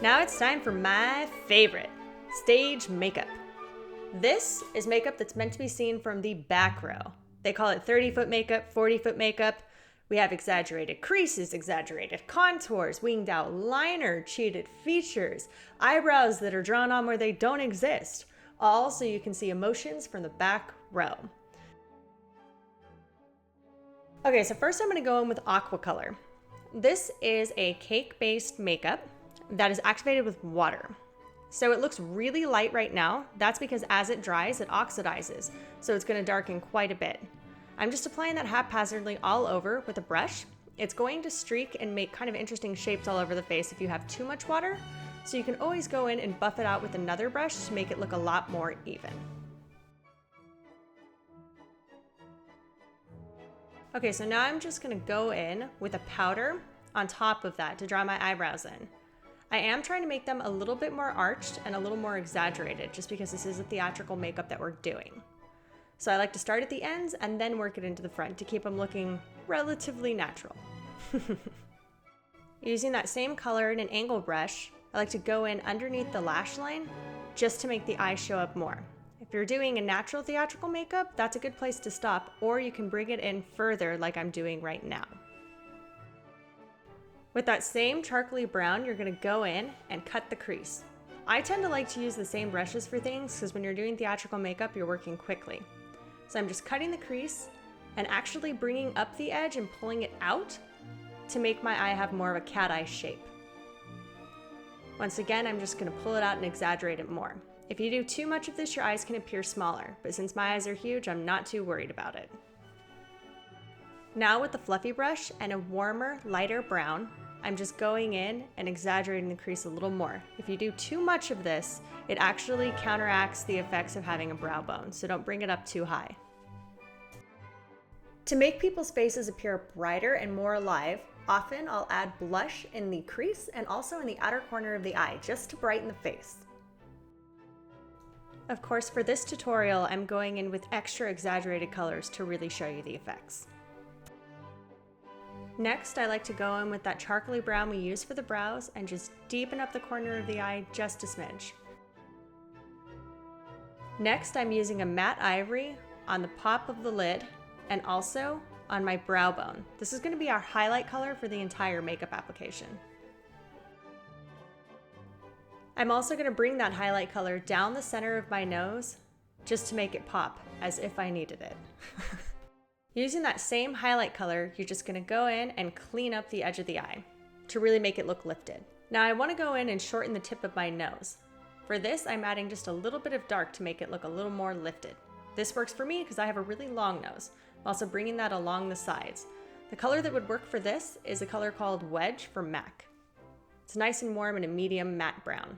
Now it's time for my favorite, stage makeup. This is makeup that's meant to be seen from the back row. They call it 30-foot makeup, 40-foot makeup. We have exaggerated creases, exaggerated contours, winged out liner, cheated features, eyebrows that are drawn on where they don't exist, all so you can see emotions from the back row. Okay, so first I'm going to go in with aqua color. This is a cake-based makeup that is activated with water. So it looks really light right now. That's because as it dries, it oxidizes. So it's going to darken quite a bit. I'm just applying that haphazardly all over with a brush. It's going to streak and make kind of interesting shapes all over the face if you have too much water. So you can always go in and buff it out with another brush to make it look a lot more even. Okay, so now I'm just going to go in with a powder on top of that to draw my eyebrows in. I am trying to make them a little bit more arched and a little more exaggerated just because this is a theatrical makeup that we're doing. So I like to start at the ends and then work it into the front to keep them looking relatively natural. Using that same color in an angle brush, I like to go in underneath the lash line just to make the eyes show up more. If you're doing a natural theatrical makeup, that's a good place to stop, or you can bring it in further like I'm doing right now. With that same charcoaly brown, you're going to go in and cut the crease. I tend to like to use the same brushes for things because when you're doing theatrical makeup, you're working quickly. So I'm just cutting the crease and actually bringing up the edge and pulling it out to make my eye have more of a cat eye shape. Once again, I'm just going to pull it out and exaggerate it more. If you do too much of this, your eyes can appear smaller, but since my eyes are huge, I'm not too worried about it. Now with the fluffy brush and a warmer, lighter brown, I'm just going in and exaggerating the crease a little more. If you do too much of this, it actually counteracts the effects of having a brow bone, so don't bring it up too high. To make people's faces appear brighter and more alive, often I'll add blush in the crease and also in the outer corner of the eye, just to brighten the face. Of course, for this tutorial, I'm going in with extra exaggerated colors to really show you the effects. Next, I like to go in with that charcoaly brown we used for the brows and just deepen up the corner of the eye just a smidge. Next, I'm using a matte ivory on the pop of the lid and also on my brow bone. This is going to be our highlight color for the entire makeup application. I'm also going to bring that highlight color down the center of my nose just to make it pop, as if I needed it. Using that same highlight color, you're just going to go in and clean up the edge of the eye to really make it look lifted. Now I want to go in and shorten the tip of my nose. For this, I'm adding just a little bit of dark to make it look a little more lifted. This works for me because I have a really long nose. I'm also bringing that along the sides. The color that would work for this is a color called Wedge from MAC. It's nice and warm and a medium matte brown.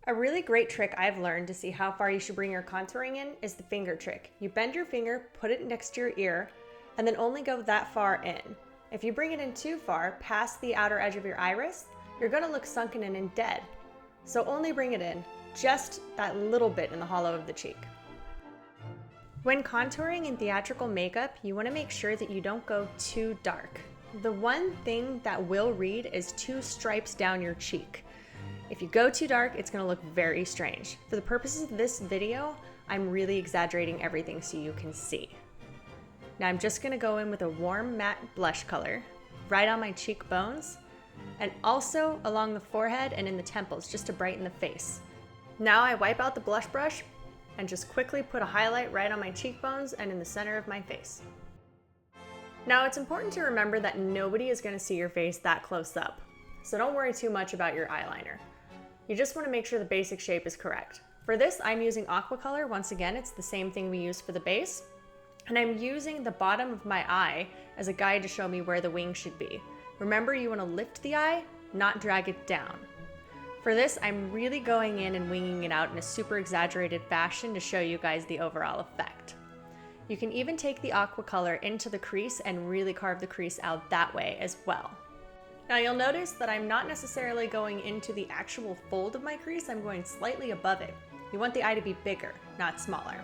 A really great trick I've learned to see how far you should bring your contouring in is the finger trick. You bend your finger, put it next to your ear, and then only go that far in. If you bring it in too far, past the outer edge of your iris, you're going to look sunken in and dead. So only bring it in, just that little bit in the hollow of the cheek. When contouring in theatrical makeup, you want to make sure that you don't go too dark. The one thing that will read is 2 stripes down your cheek. If you go too dark, it's going to look very strange. For the purposes of this video, I'm really exaggerating everything so you can see. Now I'm just going to go in with a warm matte blush color right on my cheekbones and also along the forehead and in the temples just to brighten the face. Now I wipe out the blush brush and just quickly put a highlight right on my cheekbones and in the center of my face. Now it's important to remember that nobody is going to see your face that close up, so don't worry too much about your eyeliner. You just want to make sure the basic shape is correct. For this, I'm using aqua color. Once again, it's the same thing we used for the base. And I'm using the bottom of my eye as a guide to show me where the wing should be. Remember, you want to lift the eye, not drag it down. For this, I'm really going in and winging it out in a super exaggerated fashion to show you guys the overall effect. You can even take the aqua color into the crease and really carve the crease out that way as well. Now you'll notice that I'm not necessarily going into the actual fold of my crease, I'm going slightly above it. You want the eye to be bigger, not smaller.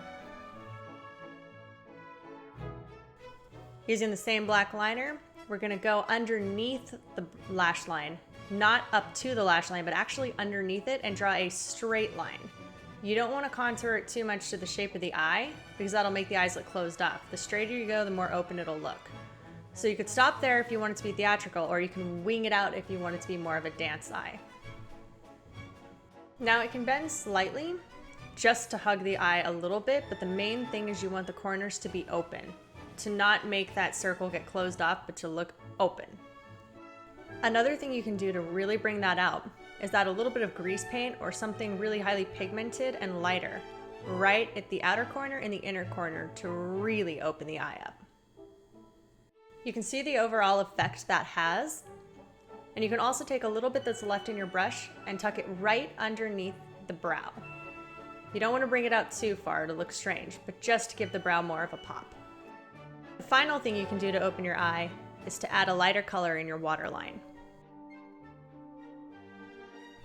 Using the same black liner, we're going to go underneath the lash line not up to the lash line, but actually underneath it, and draw a straight line. You don't want to contour it too much to the shape of the eye because that'll make the eyes look closed off. The straighter you go, the more open it'll look. So you could stop there if you want it to be theatrical, or you can wing it out if you want it to be more of a dance eye. Now it can bend slightly just to hug the eye a little bit, but the main thing is you want the corners to be open, to not make that circle get closed off, but to look open. Another thing you can do to really bring that out is add a little bit of grease paint or something really highly pigmented and lighter right at the outer corner and the inner corner to really open the eye up. You can see the overall effect that has, and you can also take a little bit that's left in your brush and tuck it right underneath the brow. You don't want to bring it out too far to look strange, but just to give the brow more of a pop. The final thing you can do to open your eye is to add a lighter color in your waterline.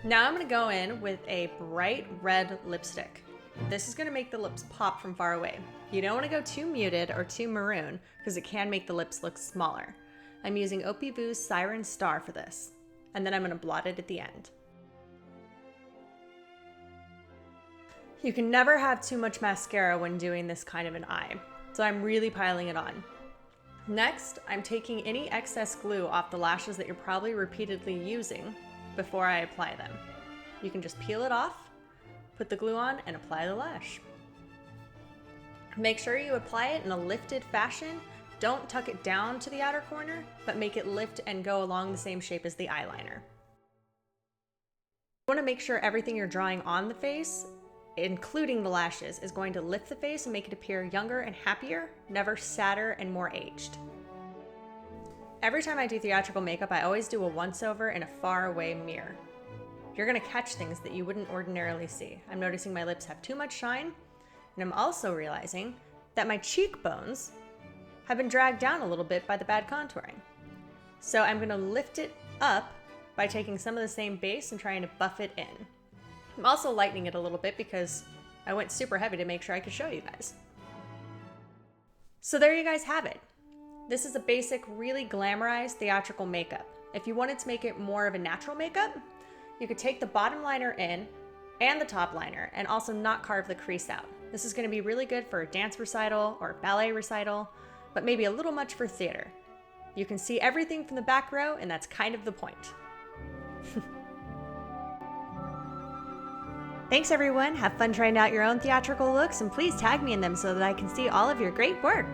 Now I'm going to go in with a bright red lipstick. This is going to make the lips pop from far away. You don't want to go too muted or too maroon because it can make the lips look smaller. I'm using Opie Siren Star for this, and then I'm going to blot it at the end. You can never have too much mascara when doing this kind of an eye, so I'm really piling it on. Next, I'm taking any excess glue off the lashes that you're probably repeatedly using before I apply them. You can just peel it off, put the glue on, and apply the lash. Make sure you apply it in a lifted fashion. Don't tuck it down to the outer corner, but make it lift and go along the same shape as the eyeliner. You want to make sure everything you're drawing on the face, including the lashes, is going to lift the face and make it appear younger and happier, never sadder and more aged. Every time I do theatrical makeup, I always do a once-over in a far-away mirror. You're going to catch things that you wouldn't ordinarily see. I'm noticing my lips have too much shine, and I'm also realizing that my cheekbones have been dragged down a little bit by the bad contouring. So I'm going to lift it up by taking some of the same base and trying to buff it in. I'm also lightening it a little bit because I went super heavy to make sure I could show you guys. So there you guys have it. This is a basic, really glamorized theatrical makeup. If you wanted to make it more of a natural makeup, you could take the bottom liner in and the top liner and also not carve the crease out. This is going to be really good for a dance recital or a ballet recital, but maybe a little much for theater. You can see everything from the back row, and that's kind of the point. Thanks everyone, have fun trying out your own theatrical looks, and please tag me in them so that I can see all of your great work.